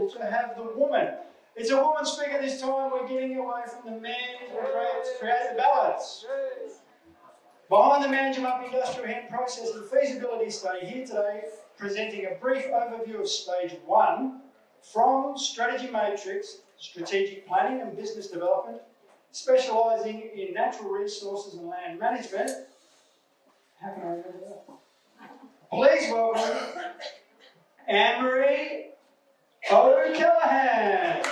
grateful to have the woman. It's a woman speaker this time. We're getting away from the man to create the balance. Behind the Manjimup industrial hemp processing feasibility study, here today presenting a brief overview of stage 1 from strategy matrix, strategic planning and business development, specialising in natural resources and land management. How can I remember that? Please welcome Maree O'Callaghan. I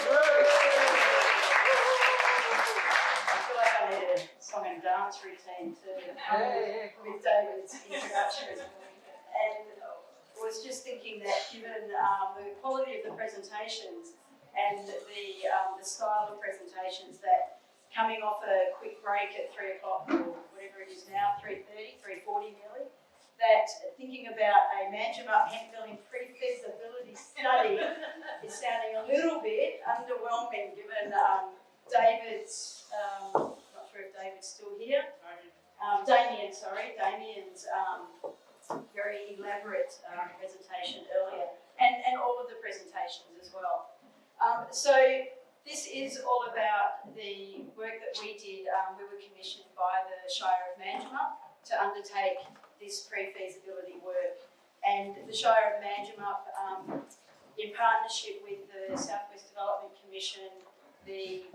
feel like I need a song and dance routine with David's introduction. And I was just thinking that given the quality of the presentations and the style of presentations, that coming off a quick break at 3 o'clock or whatever it is now, 3:30, 3:40 nearly, that thinking about a Manjimup hemp milling prefeasibility study is sounding a little bit underwhelming given David's, not sure if David's still here, Damien's very elaborate presentation earlier, and all of the presentations as well. So this is all about the work that we did. We were commissioned by the Shire of Manjimup to undertake this pre-feasibility work, and the Shire of Manjimup, in partnership with the Southwest Development Commission, the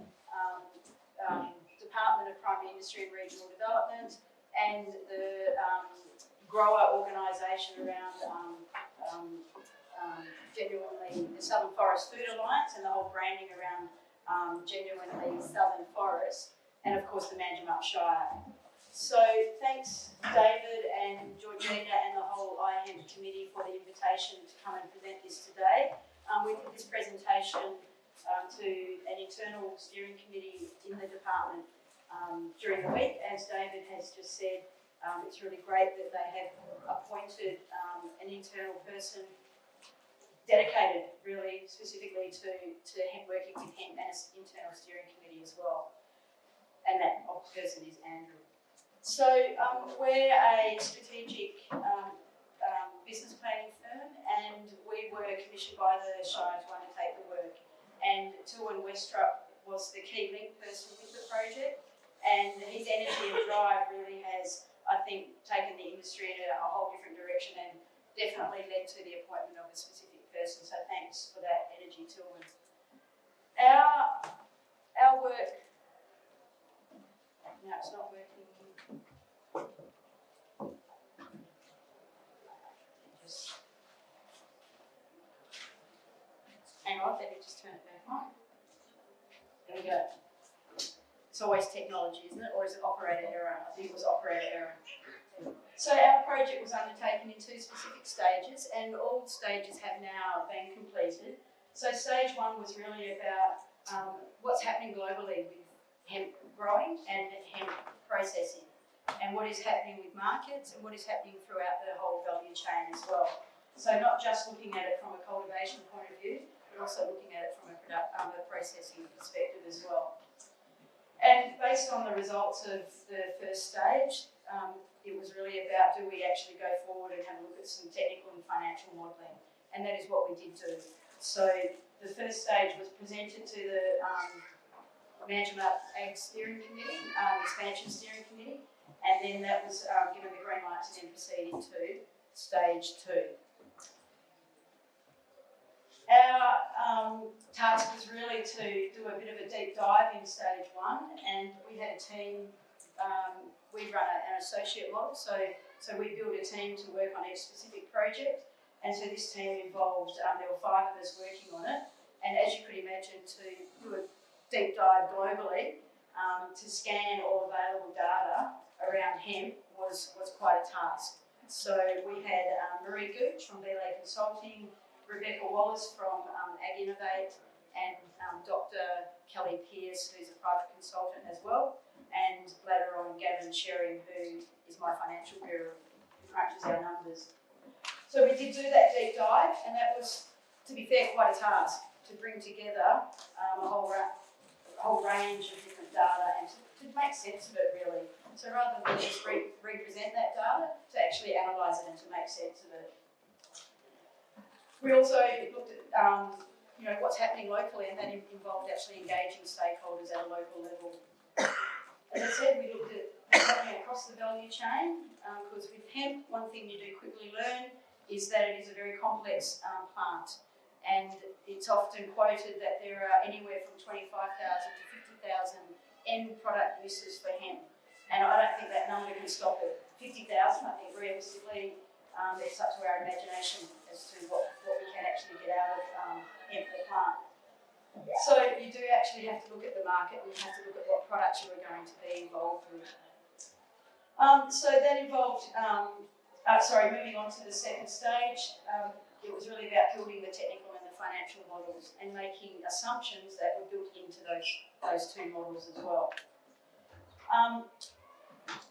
Department of Primary Industry and Regional Development, and the grower organisation around genuinely the Southern Forest Food Alliance and the whole branding around genuinely Southern Forest, and of course the Manjimup Shire. So thanks David and Georgina and the whole iHemp committee for the invitation to come and present this today. We did this presentation to an internal steering committee in the department during the week. As David has just said, it's really great that they have appointed an internal person dedicated really specifically to working with hemp and an internal steering committee as well. And that person is Andrew. So we're a strategic business planning firm, and we were commissioned by the Shire to undertake the work. And Tilwyn Westrup was the key link person with the project, and his energy and drive really has, I think, taken the industry in a whole different direction and definitely led to the appointment of a specific person. So thanks for that energy, Tilwyn. Our work. No, it's not working. Hang on, let me just turn it back on. There we go. It's always technology, isn't it? Or is it operator error? I think it was operator error. So our project was undertaken in 2 specific stages, and all stages have now been completed. So stage 1 was really about what's happening globally with hemp growing and hemp processing, and what is happening with markets and what is happening throughout the whole value chain as well. So not just looking at it from a cultivation point of view, but also looking at it from a processing perspective as well. And based on the results of the first stage, it was really about, do we actually go forward and have a look at some technical and financial modelling? And that is what we did do. So the first stage was presented to the Manjimup Ag Steering Committee, Expansion Steering Committee, and then that was given the green light to then proceed into stage 2. Our task was really to do a bit of a deep dive in stage 1, and we had a team. We run an associate model, so we built a team to work on each specific project, and so this team involved, there were 5 of us working on it, and as you could imagine, to do a deep dive globally, to scan all available data around hemp was quite a task. So we had Maree Gooch from Belay Consulting, Rebecca Wallace from Ag Innovate, and Dr. Kelly Pearce, who's a private consultant as well, and later on Gavin Sherry, who is my financial guru, who crunches our numbers. So we did do that deep dive, and that was, to be fair, quite a task to bring together a whole range of different data and to make sense of it really. So rather than just represent that data, to actually analyse it and to make sense of it. We also looked at what's happening locally, and that involved actually engaging stakeholders at a local level. As I said, we looked at going across the value chain, because with hemp, one thing you do quickly learn is that it is a very complex plant, and it's often quoted that there are anywhere from 25,000 to 50,000 end product uses for hemp, and I don't think that number can stop at 50,000. I think realistically it's up to our imagination as to what we can actually get out of hemp the plant. So you do actually have to look at the market, and you have to look at what products you are going to be involved with. So that involved, moving on to the second stage, it was really about building the technical and the financial models and making assumptions that were built into those two models as well.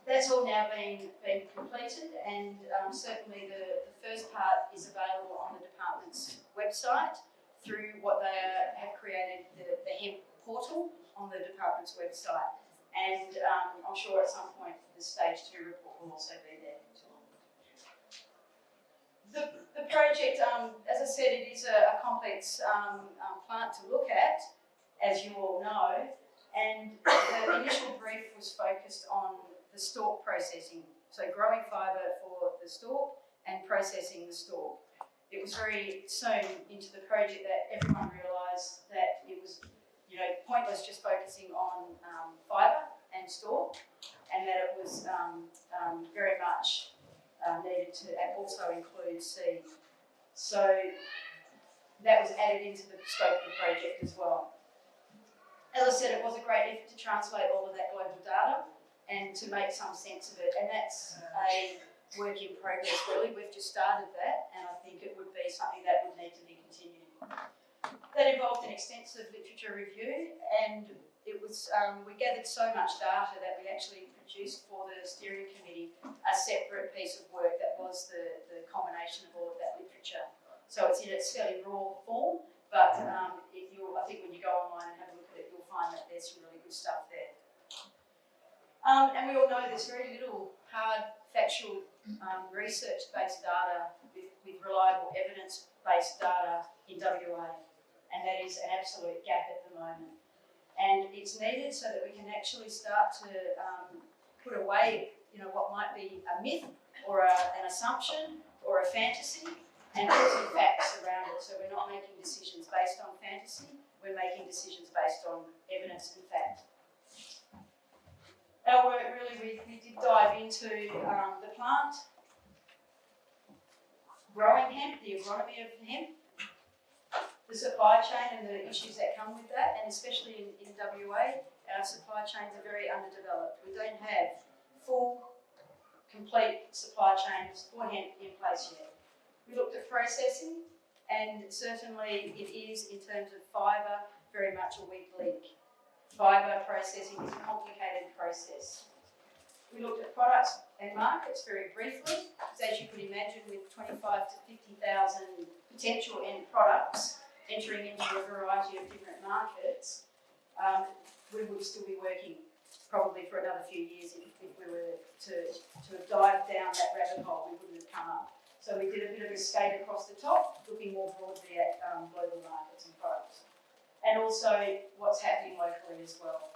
That's all now been completed, and certainly the first part is available on the department's website through what they have created, the hemp portal on the department's website. And I'm sure at some point the stage 2 report will also be there. The project, as I said, it is a complex plant to look at, as you all know, and the initial brief was focused on the stalk processing, so growing fibre for the stalk and processing the stalk. It was very soon into the project that everyone realised that it was, pointless just focusing on fibre and stalk, and that it was very much needed to also include seed. So that was added into the scope of the project as well. As I said, it was a great effort to translate all of that global data and to make some sense of it, and that's a work in progress really. We've just started that, and I think it would be something that would need to be continued. That involved an extensive literature review, and it was we gathered so much data that we actually produced for the steering committee a separate piece of work that was the combination of all of that literature. So it's in its fairly raw form, but I think when you go online and have a look at it, you'll find that there's some really good stuff there. And we all know there's very little hard, factual, research-based data with reliable evidence-based data in WA, and that is an absolute gap at the moment. And it's needed so that we can actually start to put away, what might be a myth or an assumption or a fantasy, and put some facts around it. So we're not making decisions based on fantasy, we're making decisions based on evidence and fact. Our work really, we did dive into the plant, growing hemp, the agronomy of hemp, the supply chain and the issues that come with that, and especially in WA, our supply chains are very underdeveloped. We don't have full, complete supply chains for hemp in place yet. We looked at processing, and certainly it is, in terms of fibre, very much a weak link. Fibre processing is a complicated process. We looked at products and markets very briefly, because as you could imagine, with 25 to 50,000 potential end products entering into a variety of different markets, we would still be working probably for another few years if we were to dive down that rabbit hole. We wouldn't have come up. So we did a bit of a skate across the top, looking more broadly at global markets and products, and also what's happening locally as well.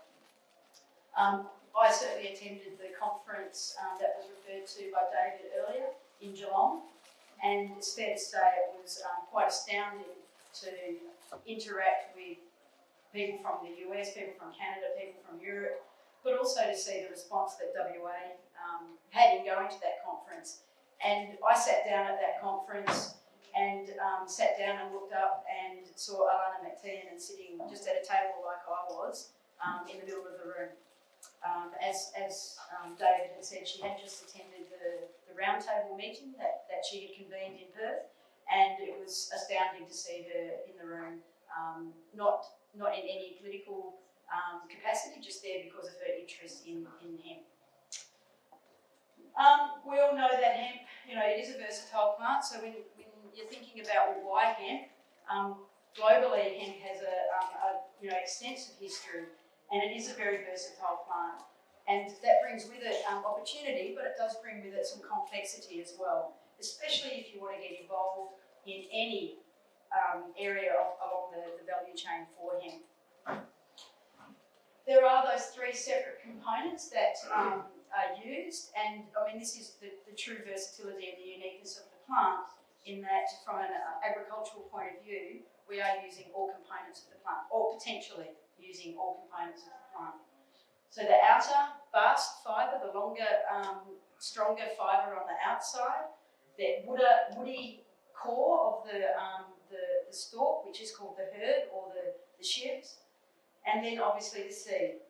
I certainly attended the conference that was referred to by David earlier in Geelong, and it's fair to say it was quite astounding to interact with people from the US, people from Canada, people from Europe, but also to see the response that WA had in going to that conference. And I sat down at that conference and sat down and looked up and saw Alana McTiernan sitting just at a table like I was in the middle of the room. As David had said, she had just attended the roundtable meeting that she had convened in Perth, and it was astounding to see her in the room, not in any political capacity, just there because of her interest in hemp. We all know that hemp, it is a versatile plant, so when you're thinking about why hemp, globally hemp has a extensive history, and it is a very versatile plant. And that brings with it opportunity, but it does bring with it some complexity as well, especially if you want to get involved in any area along the value chain for hemp. There are those three separate components that are used, and I mean this is the true versatility and the uniqueness of the plant, in that from an agricultural point of view, we are using all components of the plant, or potentially using all components of the plant. So the outer bast fibre, the longer, stronger fibre on the outside, the woody core of the stalk, which is called the hurd or the shibs, and then obviously the seed.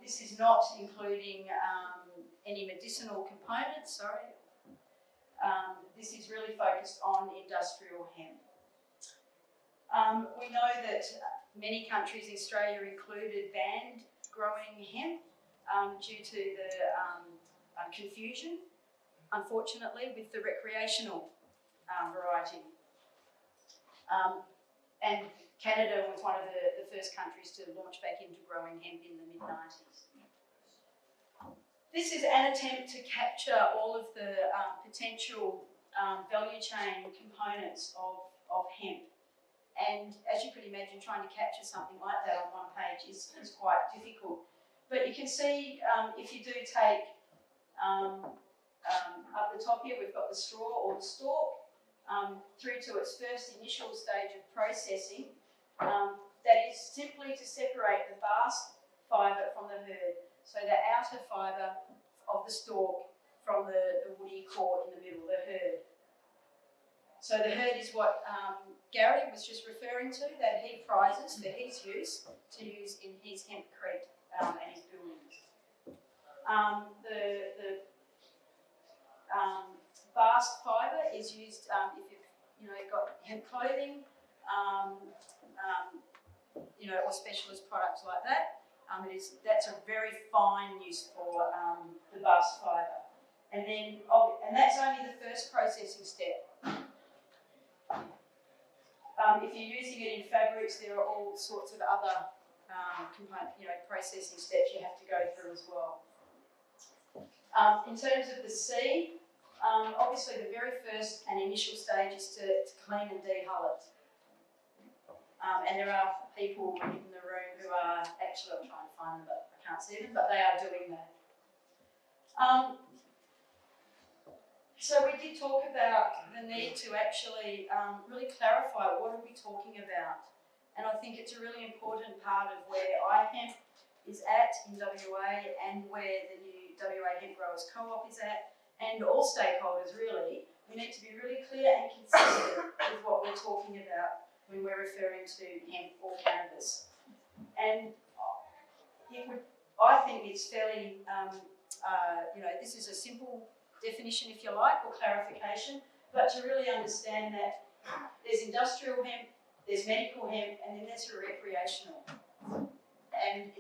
This is not including any medicinal components, sorry. This is really focused on industrial hemp. We know that many countries, Australia included, banned growing hemp due to the confusion, unfortunately, with the recreational variety. And Canada was one of the first countries to launch back into growing hemp in the mid-90s. This is an attempt to capture all of the potential value chain components of hemp. And as you could imagine, trying to capture something like that on one page is quite difficult. But you can see if you do take up the top here, we've got the straw or the stalk through to its first initial stage of processing. That is simply to separate the bast fibre from the hurd. So the outer fibre of the stalk from the woody core in the middle, the hurd. So the hurd is what Gary was just referring to, that he prizes for his use, to use in his hempcrete and his buildings. The bast fibre is used if you've got hemp clothing, or specialist products like that. That's a very fine use for the bast fibre, and that's only the first processing step. If you're using it in fabrics, there are all sorts of other processing steps you have to go through as well. In terms of the seed, obviously the very first and initial stage is to clean and dehull it. And there are people in the room who are actually, I'm trying to find them, but I can't see them, but they are doing that. So we did talk about the need to actually really clarify what are we talking about. And I think it's a really important part of where iHemp is at in WA and where the new WA Hemp Growers Co-op is at, and all stakeholders really. We need to be really clear and consistent with what we're talking about when we're referring to hemp or cannabis. And I think it's fairly, this is a simple definition, if you like, or clarification, but to really understand that there's industrial hemp, there's medical hemp, and then there's recreational. And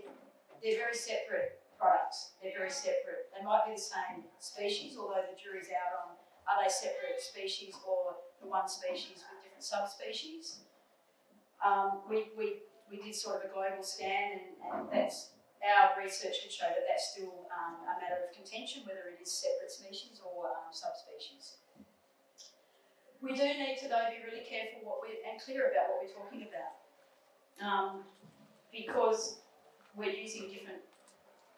they're very separate products. They're very separate. They might be the same species, although the jury's out on are they separate species or the one species with different subspecies. We did sort of a global scan, and that's our research could show that that's still a matter of contention, whether it is separate species or subspecies. We do need to, though, be really careful and clear about what we're talking about, because we're using different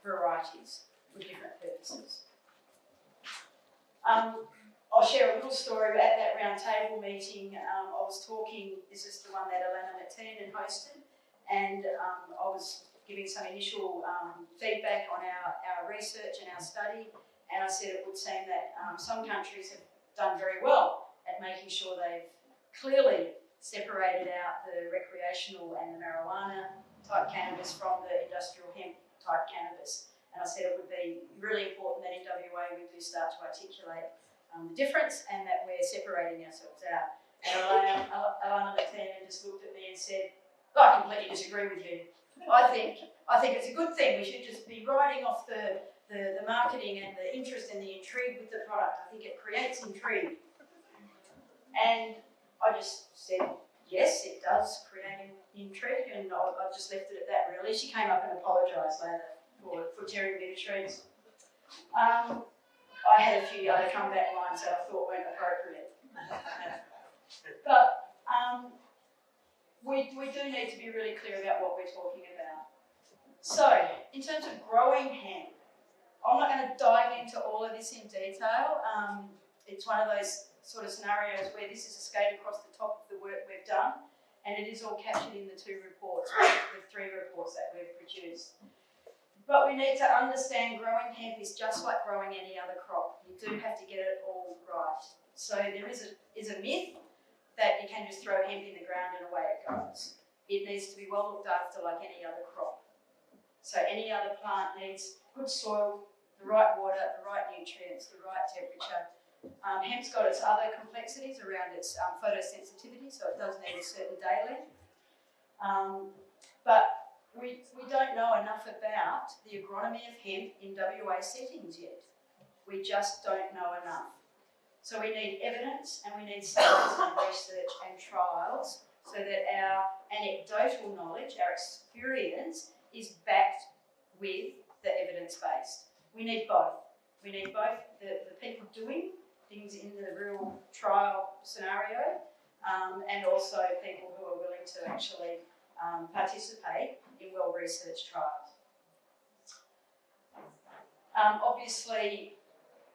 varieties for different purposes. I'll share a little story about that round table meeting. I was talking, this is the one that Alana McTiernan hosted, and I was giving some initial feedback on our research and our study, and I said it would seem that some countries have done very well at making sure they've clearly separated out the recreational and the marijuana type cannabis from the industrial hemp type cannabis. And I said it would be really important that in WA we do start to articulate the difference and that we're separating ourselves out. And Alana McTiernan just looked at me and said, I completely disagree with you. I think it's a good thing. We should just be riding off the marketing and the interest and the intrigue with the product. I think it creates intrigue. And I just said, yes, it does create intrigue, and I just left it at that, really. She came up and apologised later for tearing me to shreds. I had a few other comeback lines that I thought weren't appropriate. But we do need to be really clear about what we're talking about. So, in terms of growing hemp, I'm not going to dive into all of this in detail. It's one of those sort of scenarios where this is a skate across the top of the work we've done, and it is all captured in the 2 reports, the 3 reports that we've produced. But we need to understand growing hemp is just like growing any other crop. You do have to get it all right. So there is a myth that you can just throw hemp in the ground and away it goes. It needs to be well looked after like any other crop. So any other plant needs good soil, the right water, the right nutrients, the right temperature. Hemp's got its other complexities around its photosensitivity, so it does need a certain day length. But we don't know enough about the agronomy of hemp in WA settings yet. We just don't know enough. So we need evidence and we need science and research and trials so that our anecdotal knowledge, our experience, is backed with the evidence-based. We need both. We need both the people doing things in the real trial scenario and also people who are willing to actually participate in well-researched trials. Obviously,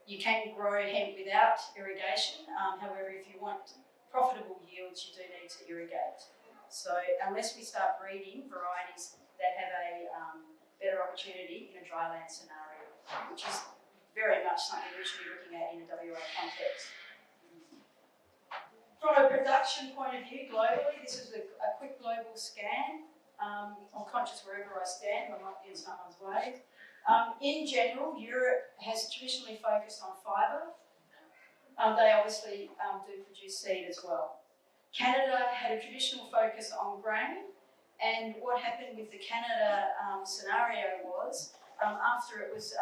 you can grow hemp without irrigation. However, if you want profitable yields, you do need to irrigate. So unless we start breeding varieties that have a better opportunity in a dryland scenario, which is very much something we should be looking at in a WA context. From a production point of view, globally, this is a quick global scan. I'm conscious wherever I stand, I might be in someone's way. In general, Europe has traditionally focused on fibre. They obviously do produce seed as well. Canada had a traditional focus on grain, and what happened with the Canada scenario was, after it was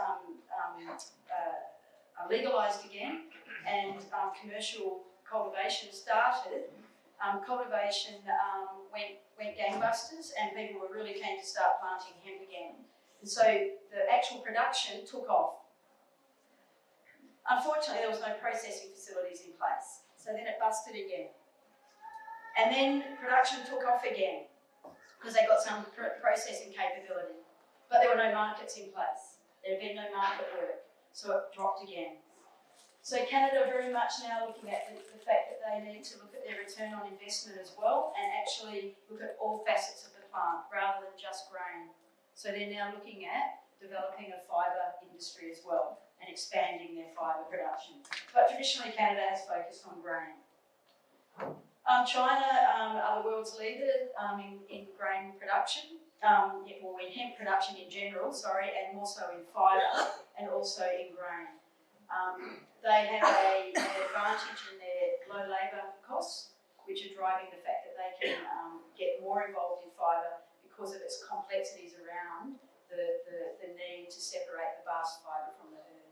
legalised again and commercial cultivation started, cultivation went gangbusters and people were really keen to start planting hemp again. And so the actual production took off. Unfortunately, there was no processing facilities in place. So then it busted again. And then production took off again because they got some processing capability. But there were no markets in place. There had been no market work. So it dropped again. So Canada very much now looking at the fact that they need to look at their return on investment as well and actually look at all facets of the plant rather than just grain. So they're now looking at developing a fibre industry as well and expanding their fibre production. But traditionally Canada has focused on grain. China are the world's leader in grain production, or in hemp production in general, and more so in fibre and also in grain. They have an advantage in their low labour costs, which are driving the fact that they can get more involved in fibre because of its complexities around the need to separate the bast fibre from the herd.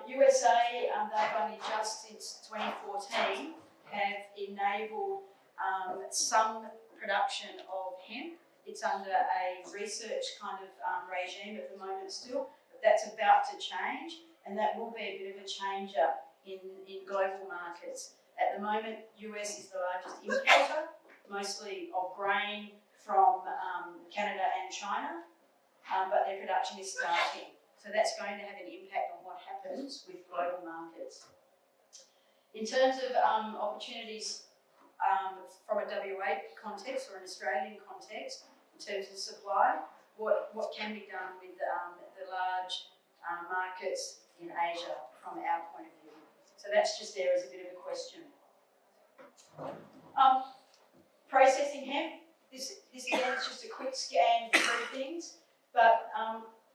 USA, they've only just since 2014 have enabled some production of hemp. It's under a research kind of regime at the moment still, but that's about to change, and that will be a bit of a changer in global markets. At the moment, US is the largest importer, mostly of grain from Canada and China, but their production is starting. So that's going to have an impact on what happens with global markets. In terms of opportunities from a WA context or an Australian context, in terms of supply, what can be done with the large markets in Asia from our point of view? So that's just there as a bit of a question. Processing hemp, this again is just a quick scan through things, but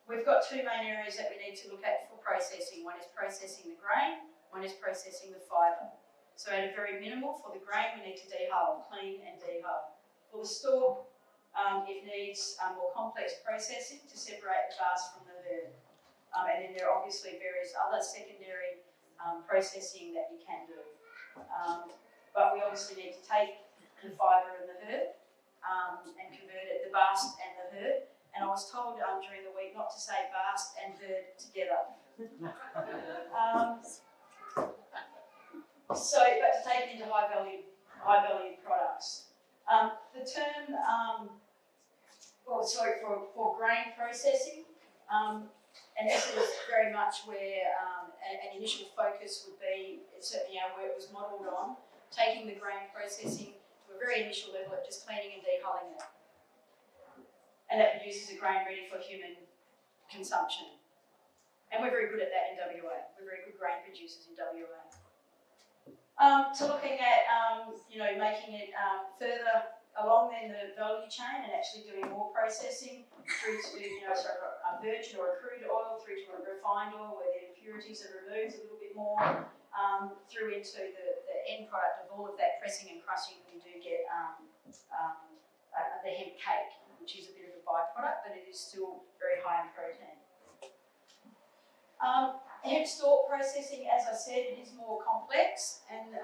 we've got 2 main areas that we need to look at for processing. One is processing the grain, one is processing the fibre. So at a very minimal, for the grain we need to dehull, clean and dehull. For the stalk, it needs more complex processing to separate the bast from the herd. And then there are obviously various other secondary processing that you can do. But we obviously need to take the fibre and the herd and convert it, the bast and the herd. And I was told during the week not to say bast and herd together. But to take it into high value products. term, for grain processing, and this is very much where an initial focus would be, certainly our work was modelled on, taking the grain processing to a very initial level of just cleaning and dehulling it. And that produces a grain ready for human consumption. And we're very good at that in WA. We're very good grain producers in WA. So looking at, making it further along in the value chain and actually doing more processing through to, a virgin or a crude oil through to a refined oil where the impurities are removed a little bit more, through into the end product of all of that pressing and crushing. You do get the hemp cake, which is a bit of a byproduct, but it is still very high in protein. Hemp stalk processing, as I said, it is more complex, and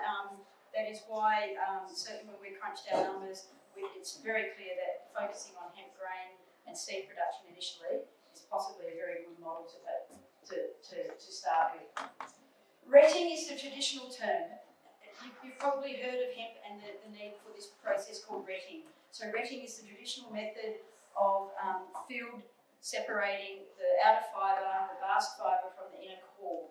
that is why, certainly when we crunched our numbers, it's very clear that focusing on hemp grain and seed production initially is possibly a very good model to start with. Retting is the traditional term. You've probably heard of hemp and the need for this process called retting. So retting is the traditional method of field separating the outer fibre, the bast fibre, from the inner core.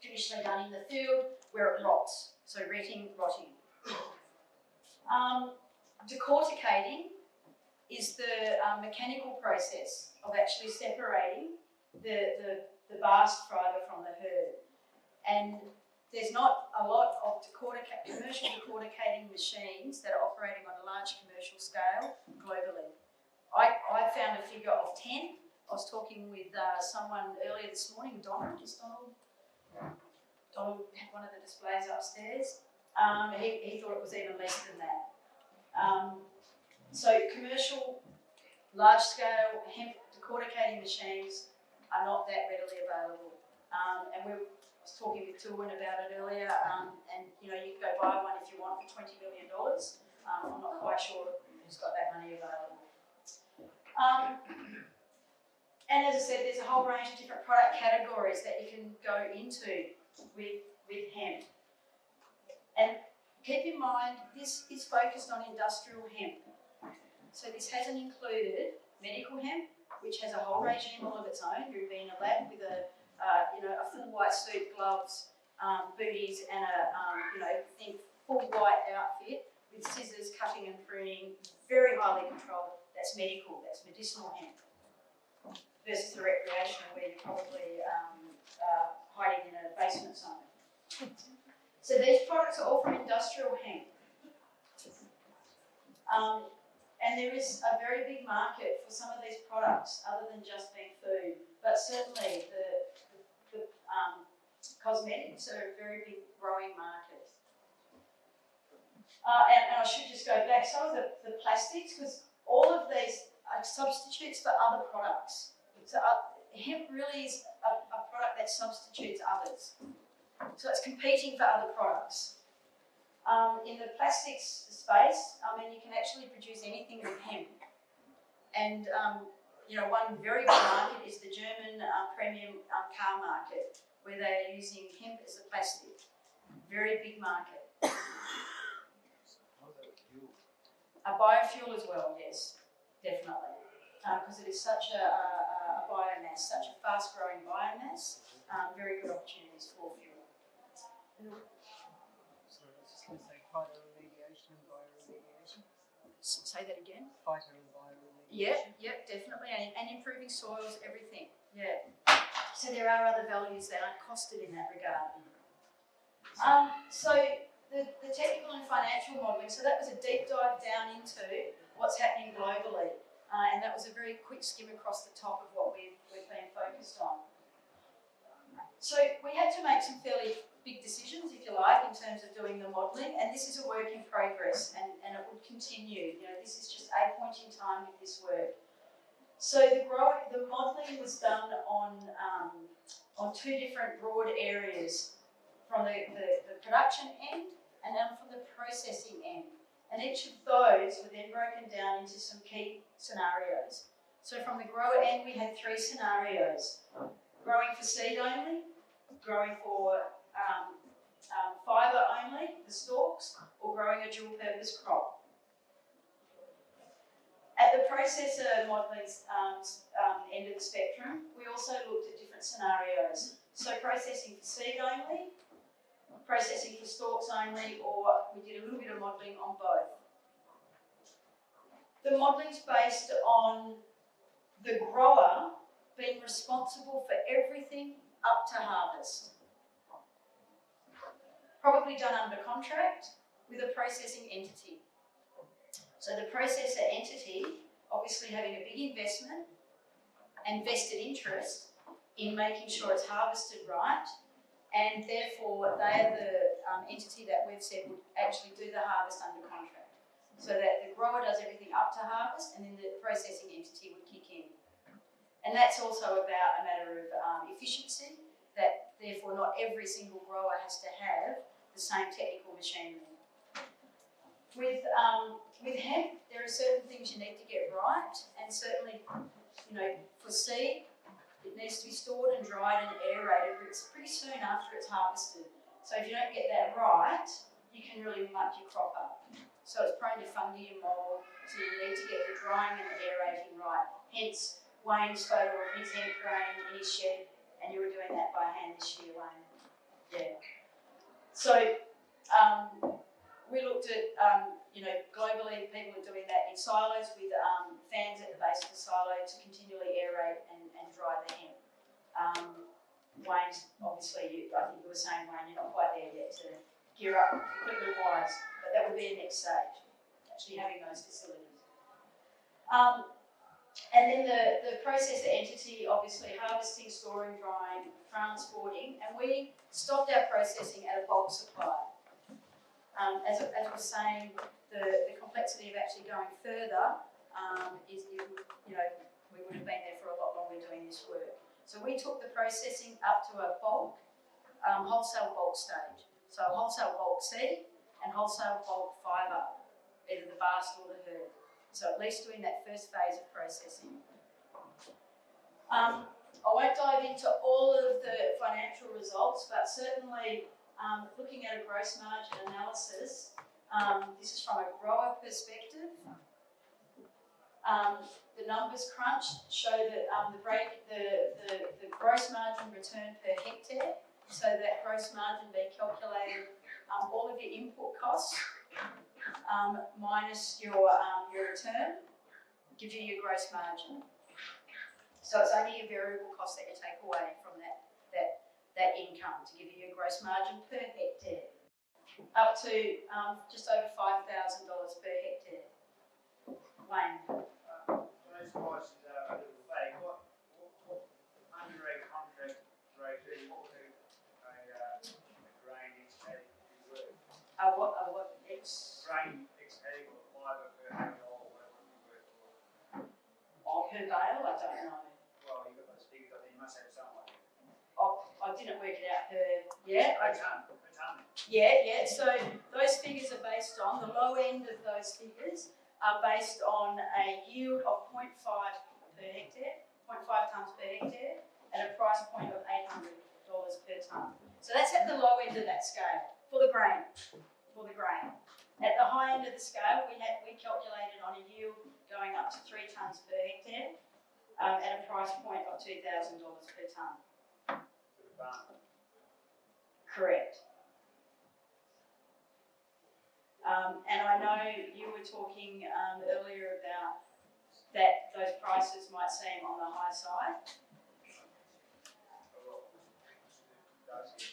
Traditionally done in the field where it rots. So retting, rotting. Decorticating is the mechanical process of actually separating the bast fibre from the herd. And there's not a lot of commercial decorticating machines that are operating on a large commercial scale globally. I found a figure of 10. I was talking with someone earlier this morning, Donald. Is Donald had one of the displays upstairs. He thought it was even less than that. So commercial, large-scale hemp decorticating machines are not that readily available. And I was talking with Tilwyn about it earlier, and you can go buy one if you want for $20 million. I'm not quite sure who's got that money available. And as I said, there's a whole range of different product categories that you can go into with hemp. And keep in mind, this is focused on industrial hemp. So this hasn't included medical hemp, which has a whole regime all of its own. You'd be in a lab with a full white suit, gloves, booties, and a full white outfit with scissors, cutting and pruning, very highly controlled. That's medical, that's medicinal hemp. Versus the recreational, where you're probably hiding in a basement somewhere. So these products are all from industrial hemp. And there is a very big market for some of these products other than just being food. But certainly the cosmetics are a very big growing market. And I should just go back, some of the plastics, because all of these are substitutes for other products. So hemp really is a product that substitutes others. So it's competing for other products. In the plastics space, you can actually produce anything with hemp. And one very big market is the German premium car market, where they're using hemp as a plastic. Very big market. A biofuel as well, yes, definitely. Because it is such a biomass, such a fast-growing biomass, very good opportunities for fuel. Sorry, I was just going to say phytoremediation and bioremediation. Say that again? Phyto and bioremediation. Yep, definitely, and improving soils, everything, yeah. So there are other values that aren't costed in that regard. So the technical and financial modelling, so that was a deep dive down into what's happening globally. And that was a very quick skim across the top of what we've been focused on. So we had to make some fairly big decisions, if you like, in terms of doing the modelling, and this is a work in progress, and it would continue. This is just a point in time with this work. So the modelling was done on two different broad areas, from the production end and then from the processing end. And each of those were then broken down into some key scenarios. So from the grower end, we had 3 scenarios. Growing for seed only, growing for fibre only, the stalks, or growing a dual purpose crop. processor modeling's end of the spectrum, we also looked at different scenarios. So processing for seed only, processing for stalks only, or we did a little bit of modelling on both. The modelling's based on the grower being responsible for everything up to harvest. Probably done under contract with a processing entity. So the processor entity obviously having a big investment and vested interest in making sure it's harvested right, and therefore they are the entity that we've said would actually do the harvest under contract. So that the grower does everything up to harvest and then the processing entity would kick in. And that's also about a matter of efficiency, that therefore not every single grower has to have the same technical machinery. With hemp, there are certain things you need to get right, and certainly, for seed, it needs to be stored and dried and aerated pretty soon after it's harvested. So if you don't get that right, you can really muck your crop up. So it's prone to fungi and mold, so you need to get the drying and the aerating right. Hence, Wayne's photo of his hemp grain in his shed, and you were doing that by hand this year, Wayne. Yeah. So we looked at, globally people are doing that in silos with fans at the base of the silo to continually aerate and dry the hemp. Wayne's, obviously, I think you were saying, Wayne, you're not quite there yet to gear up equipment-wise, but that would be a next stage, actually having those facilities. And then the processor entity, obviously harvesting, storing, drying, transporting, and we stopped our processing at a bulk supply. As I was saying, the complexity of actually going further is, we would have been there for a lot longer doing this work. So we took the processing up to a bulk, wholesale bulk stage. So wholesale bulk seed and wholesale bulk fibre, either the bast or the herd. So at least doing that first phase of processing. I won't dive into all of the financial results, but certainly looking at a gross margin analysis, this is from a grower perspective. The numbers crunched show that the gross margin return per hectare, so that gross margin being calculated all of your input costs minus your return gives you your gross margin. So it's only your variable cost that you take away from that income to give you your gross margin per hectare, up to just over $5,000 per hectare. Wayne. Those prices are a little vague. What under a contract regime, what would a grain ex-head be worth? What Grain ex-head or fibre per head or whatever it would be worth? per bale? I don't know. Well, you've got those figures, I think you must have somewhere. I didn't work it out per. Yeah. Per tonne. Yeah. So those figures are based on the low end of those figures are based on a yield of 0.5 per hectare, 0.5 tonnes per hectare, at a price point of $800 per tonne. So that's at the low end of that scale for the grain. At the high end of the scale, we calculated on a yield going up to 3 tonnes per hectare at a price point of $2,000 per tonne. To the farmer. Correct. And I know you were talking earlier about that those prices might seem on the high side.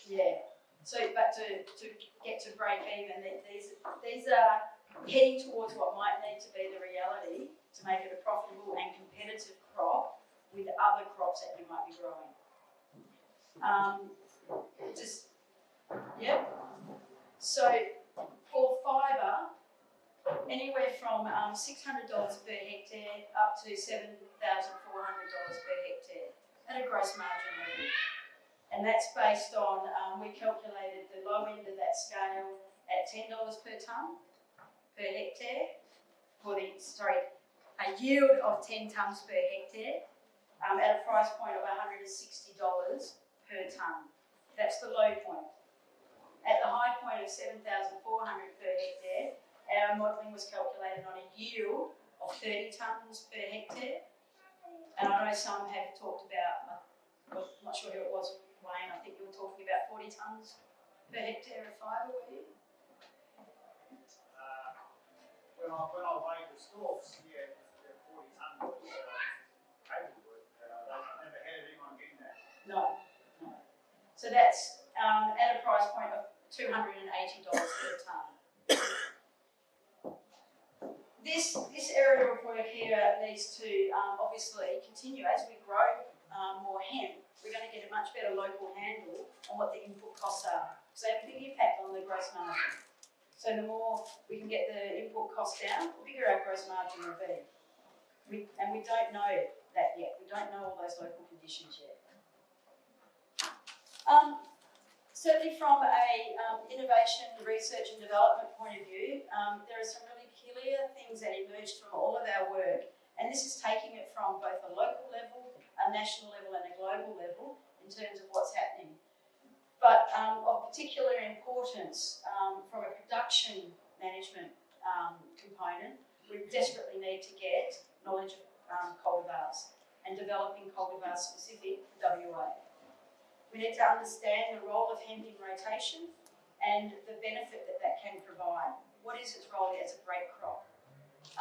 Yeah. So, but to get to break even, these are heading towards what might need to be the reality to make it a profitable and competitive crop with other crops that you might be growing. So for fibre, anywhere from $600 per hectare up to $7,400 per hectare at a gross margin level. And that's based on, we calculated the low end of that scale at $10 per tonne per hectare, a yield of 10 tonnes per hectare at a price point of $160 per tonne. That's the low point. At the high point of $7,400 per hectare, our modelling was calculated on a yield of 30 tonnes per hectare. And I know some have talked about, I'm not sure who it was, Wayne, I think you were talking about 40 tonnes per hectare of fibre, were you? When I weighed the stalks, yeah, they're 40 tonne was capable, but I've never had anyone getting that. No. So that's at a price point of $280 per tonne. This area of work here needs to obviously continue as we grow more hemp. We're going to get a much better local handle on what the input costs are, because they have a big impact on the gross margin. So the more we can get the input costs down, the bigger our gross margin will be. And we don't know that yet. We don't know all those local conditions yet. Certainly from a innovation, research and development point of view, there are some really clear things that emerged from all of our work, and this is taking it from both a local level, a national level and a global level in terms of what's happening. But of particular importance from a production management component, we desperately need to get knowledge of cultivars and developing cultivars specific for WA. We need to understand the role of hemp in rotation and the benefit that that can provide. What is its role as a break crop?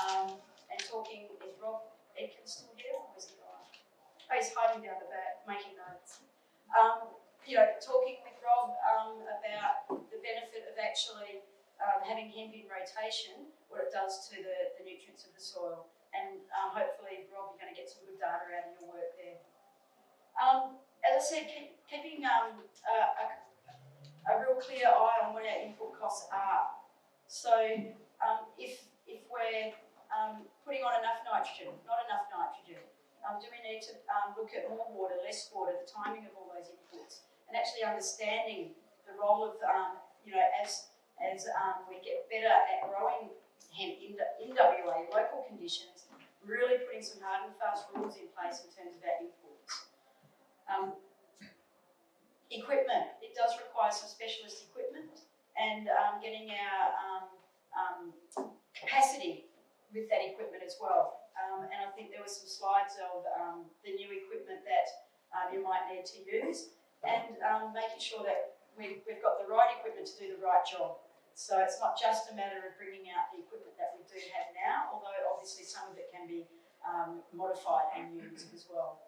And talking, is Rob Edkins still here or is he gone? Oh, he's hiding down the back, making notes. Talking with Rob about the benefit of actually having hemp in rotation, what it does to the nutrients of the soil. And hopefully, Rob, you're going to get some good data out of your work there. As I said, keeping a real clear eye on what our input costs are. So if we're putting on enough nitrogen, not enough nitrogen, do we need to look at more water, less water, the timing of all those inputs, and actually understanding the role of, as we get better at growing hemp in WA, local conditions, really putting some hard and fast rules in place in terms of our inputs. Equipment, it does require some specialist equipment and getting our capacity with that equipment as well. And I think there were some slides of the new equipment that you might need to use and making sure that we've got the right equipment to do the right job. So it's not just a matter of bringing out the equipment that we do have now, although obviously some of it can be modified and used as well.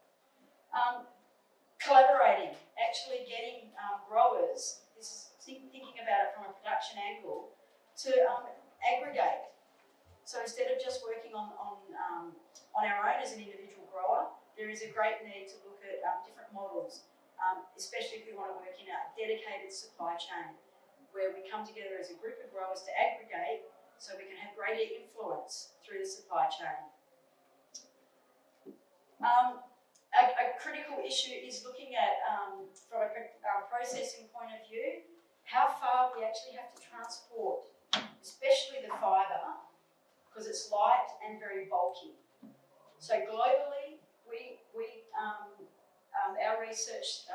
Collaborating, actually getting growers, this is thinking about it from a production angle, to aggregate. So instead of just working on our own as an individual grower, there is a great need to look at different models, especially if we want to work in a dedicated supply chain, where we come together as a group of growers to aggregate so we can have greater influence through the supply chain. A critical issue is looking at, from a processing point of view, how far we actually have to transport, especially the fibre, because it's light and very bulky. So globally, our research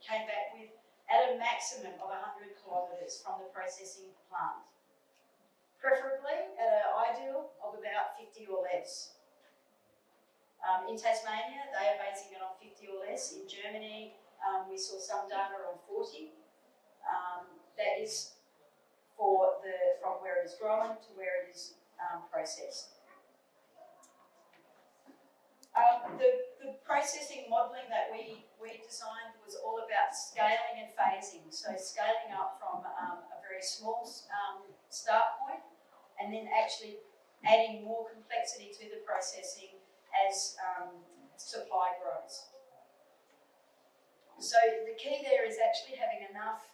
came back with at a maximum of 100 kilometres from the processing plant, preferably at an ideal of about 50 or less. In Tasmania, they are basing it on 50 or less. In Germany, we saw some data on 40. That is from where it is grown to where it is processed. The processing modelling that we designed was all about scaling and phasing. So scaling up from a very small start point and then actually adding more complexity to the processing as supply grows. So the key there is actually having enough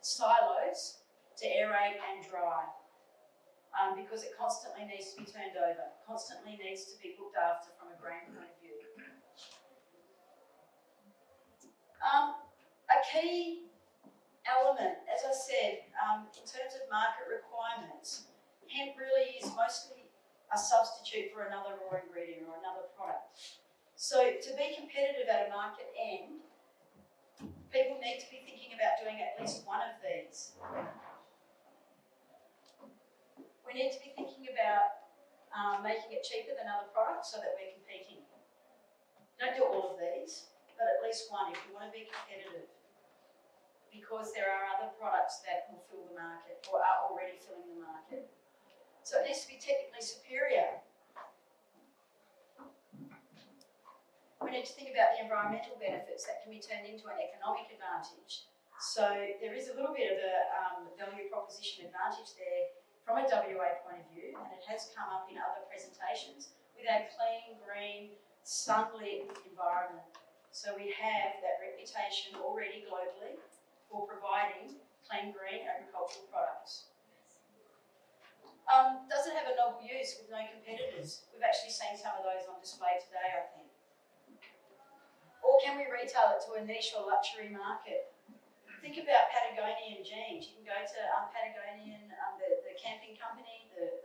silos to aerate and dry, because it constantly needs to be turned over, constantly needs to be looked after from a grain point of view. A key element, as I said, in terms of market requirements, hemp really is mostly a substitute for another raw ingredient or another product. So to be competitive at a market end, people need to be thinking about doing at least one of these. We need to be thinking about making it cheaper than other products so that we're competing. Don't do all of these, but at least one if you want to be competitive. Because there are other products that will fill the market or are already filling the market. So it needs to be technically superior. We need to think about the environmental benefits that can be turned into an economic advantage. So there is a little bit of a value proposition advantage there from a WA point of view, and it has come up in other presentations with a clean, green, sunlit environment. So we have that reputation already globally for providing clean, green agricultural products. Does it have a novel use with no competitors? We've actually seen some of those on display today, I think. Or can we retail it to a niche or luxury market? Think about Patagonian jeans. You can go to Patagonian, the camping company, the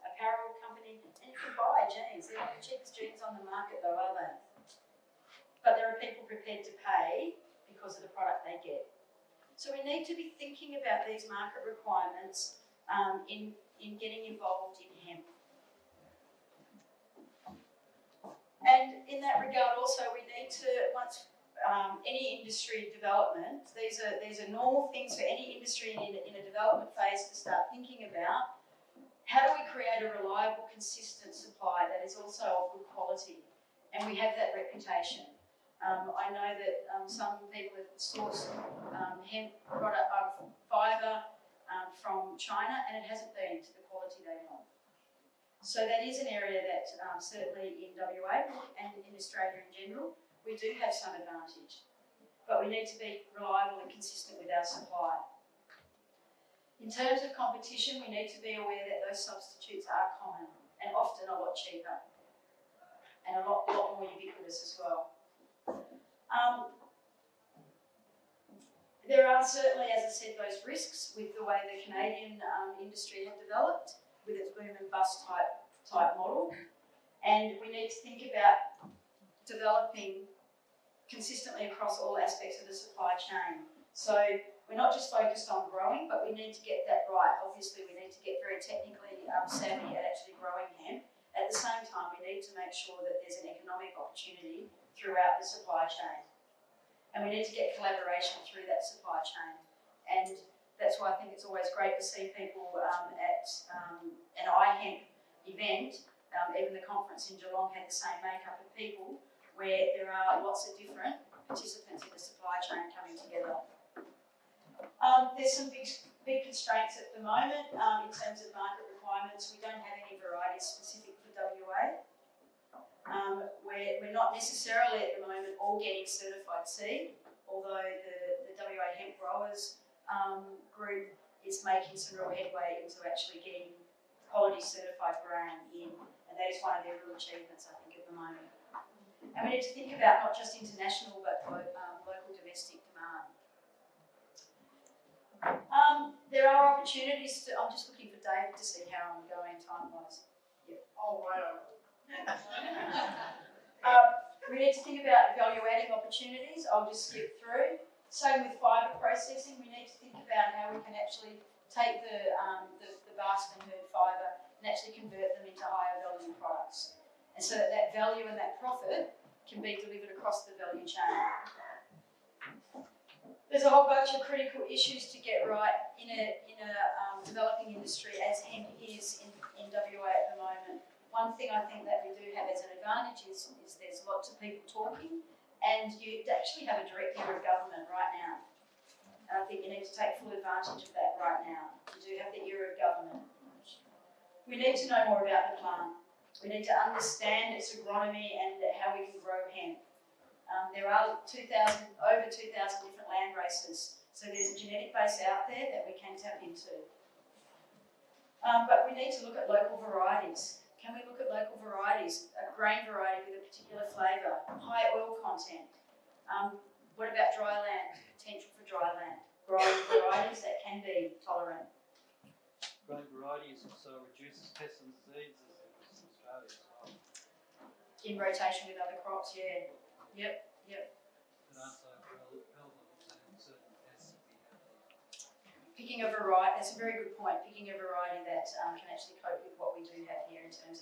apparel company, and you can buy jeans. They're not the cheapest jeans on the market though, are they? But there are people prepared to pay because of the product they get. So we need to be thinking about these market requirements in getting involved in hemp. And in that regard also we need to, once any industry development, these are normal things for any industry in a development phase to start thinking about. How do we create a reliable, consistent supply that is also of good quality? And we have that reputation. I know that some people have sourced hemp product fibre from China, and it hasn't been to the quality they want. So that is an area that certainly in WA and in Australia in general, we do have some advantage. But we need to be reliable and consistent with our supply. In terms of competition, we need to be aware that those substitutes are common and often a lot cheaper and a lot more ubiquitous as well. There are certainly, as I said, those risks with the way the Canadian industry have developed with its boom and bust type model, and we need to think about developing consistently across all aspects of the supply chain. So we're not just focused on growing, but we need to get that right. Obviously, we need to get very technically savvy at actually growing hemp. At the same time, we need to make sure that there's an economic opportunity throughout the supply chain. And we need to get collaboration through that supply chain. And that's why I think it's always great to see people at an iHemp event. Even the conference in Geelong had the same makeup of people, where there are lots of different participants in the supply chain coming together. There's some big constraints at the moment in terms of market requirements. We don't have any varieties specific for WA. We're not necessarily at the moment all getting certified seed, although the WA Hemp Growers group is making some real headway into actually getting quality certified grain in, and that is one of their real achievements, I think, at the moment. And we need to think about not just international but local domestic demand. There are opportunities to, I'm just looking for David to see how I'm going time-wise. Yep. Oh, wow. We need to think about value-adding opportunities. I'll just skip through. Same with fibre processing. We need to think about how we can actually take the bast and herd fibre and actually convert them into higher value products. And so that value and that profit can be delivered across the value chain. There's a whole bunch of critical issues to get right in a developing industry as hemp is in WA at the moment. One thing I think that we do have as an advantage is there's lots of people talking, and you actually have a direct ear of government right now. And I think you need to take full advantage of that right now. You do have the ear of government. We need to know more about the plant. We need to understand its agronomy and how we can grow hemp. There are over 2,000 different land races, so there's a genetic base out there that we can tap into. But we need to look at local varieties. Can we look at local varieties, a grain variety with a particular flavour, high oil content? What about dry land, potential for dry land? Growing varieties that can be tolerant. Grain varieties also reduces pests and diseases in Australia as well. In rotation with other crops, yeah. Yep. And also relevant to certain pests that we have there. Picking a variety, that's a very good point, picking a variety that can actually cope with what we do have here in terms of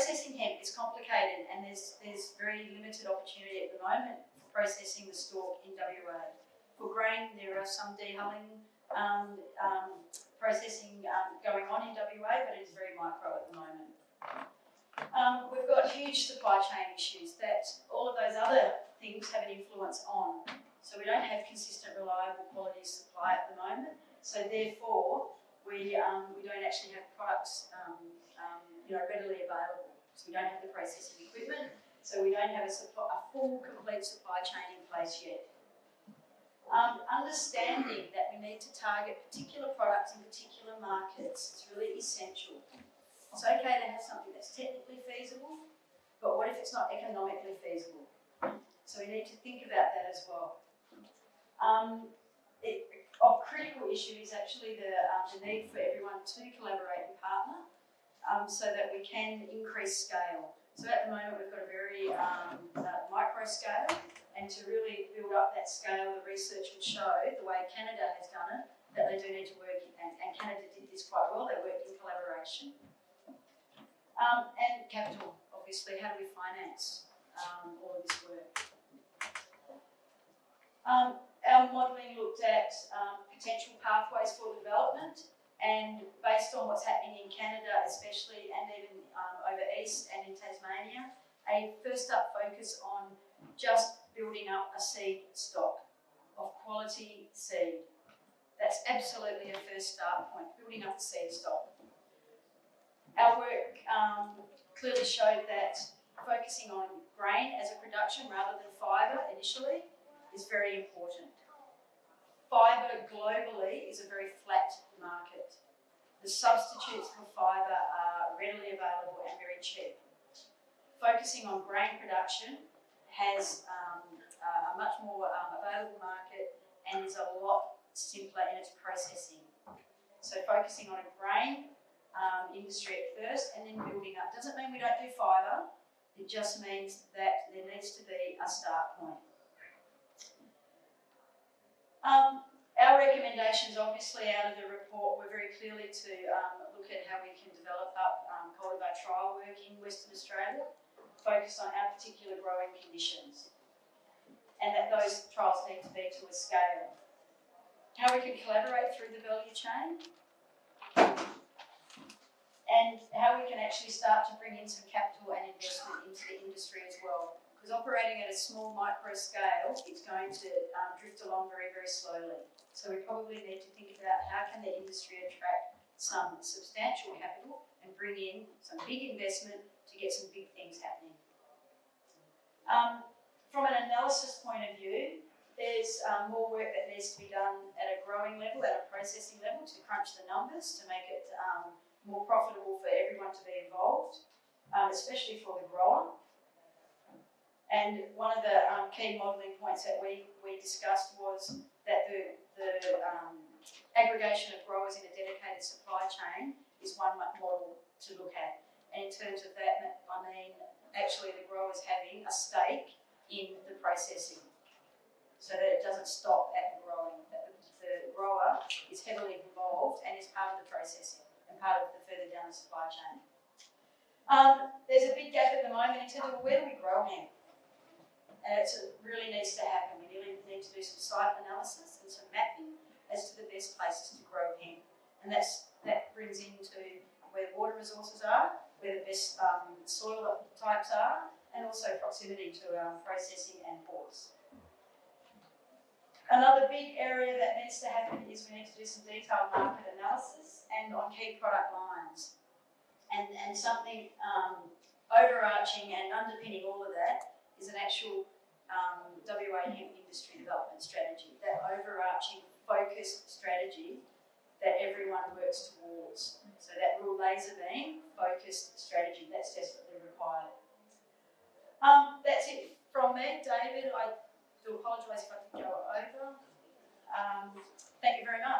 processing hemp is complicated, and there's very limited opportunity at the moment for processing the stalk in WA. For grain, there are some dehulling processing going on in WA, but it is very micro at the moment. We've got huge supply chain issues that all of those other things have an influence on. So we don't have consistent, reliable quality supply at the moment. So therefore, we don't actually have products readily available. So we don't have the processing equipment. So we don't have a full, complete supply chain in place yet. Understanding that we need to target particular products in particular markets is really essential. It's okay to have something that's technically feasible, but what if it's not economically feasible? So we need to think about that as well. Of critical issue is actually the need for everyone to collaborate and partner so that we can increase scale. So at the moment we've got a very micro scale, and to really build up that scale, the research would show, the way Canada has done it, that they do need to work, and Canada did this quite well, they worked in collaboration. And capital, obviously, how do we finance all of this work? Our modelling looked at potential pathways for development, and based on what's happening in Canada especially, and even over east and in Tasmania, a first up focus on just building up a seed stock of quality seed. That's absolutely a first start point, building up a seed stock. Our work clearly showed that focusing on grain as a production rather than fibre initially is very important. Fibre globally is a very flat market. The substitutes for fibre are readily available and very cheap. Focusing on grain production has a much more available market and is a lot simpler in its processing. So focusing on a grain industry at first and then building up. Doesn't mean we don't do fibre, it just means that there needs to be a start point. Our recommendations, obviously, out of the report were very clearly to look at how we can develop up cultivar trial work in Western Australia, focused on our particular growing conditions, and that those trials need to be to a scale. How we can collaborate through the value chain, and how we can actually start to bring in some capital and investment into the industry as well. Because operating at a small micro scale, it's going to drift along very, very slowly. So we probably need to think about how can the industry attract some substantial capital and bring in some big investment to get some big things happening. From an analysis point of view, there's more work that needs to be done at a growing level, at a processing level, to crunch the numbers, to make it more profitable for everyone to be involved, especially for the grower. And one of the key modelling points that we discussed was that the aggregation of growers in a dedicated supply chain is one model to look at. And in terms of that, I mean actually the growers having a stake in the processing, so that it doesn't stop at the growing, that the grower is heavily involved and is part of the processing and part of the further down the supply chain. There's a big gap at the moment in terms of where do we grow hemp? And it really needs to happen. We really need to do some site analysis and some mapping as to the best places to grow hemp. And that brings into where water resources are, where the best soil types are, and also proximity to processing and ports. Another big area that needs to happen is we need to do some detailed market analysis and on key product lines. And something overarching and underpinning all of that is an actual WA hemp industry development strategy, that overarching focused strategy that everyone works towards. So that real laser beam focused strategy, that's desperately required. That's it from me, David. I do apologise if I could go over. Thank you very much.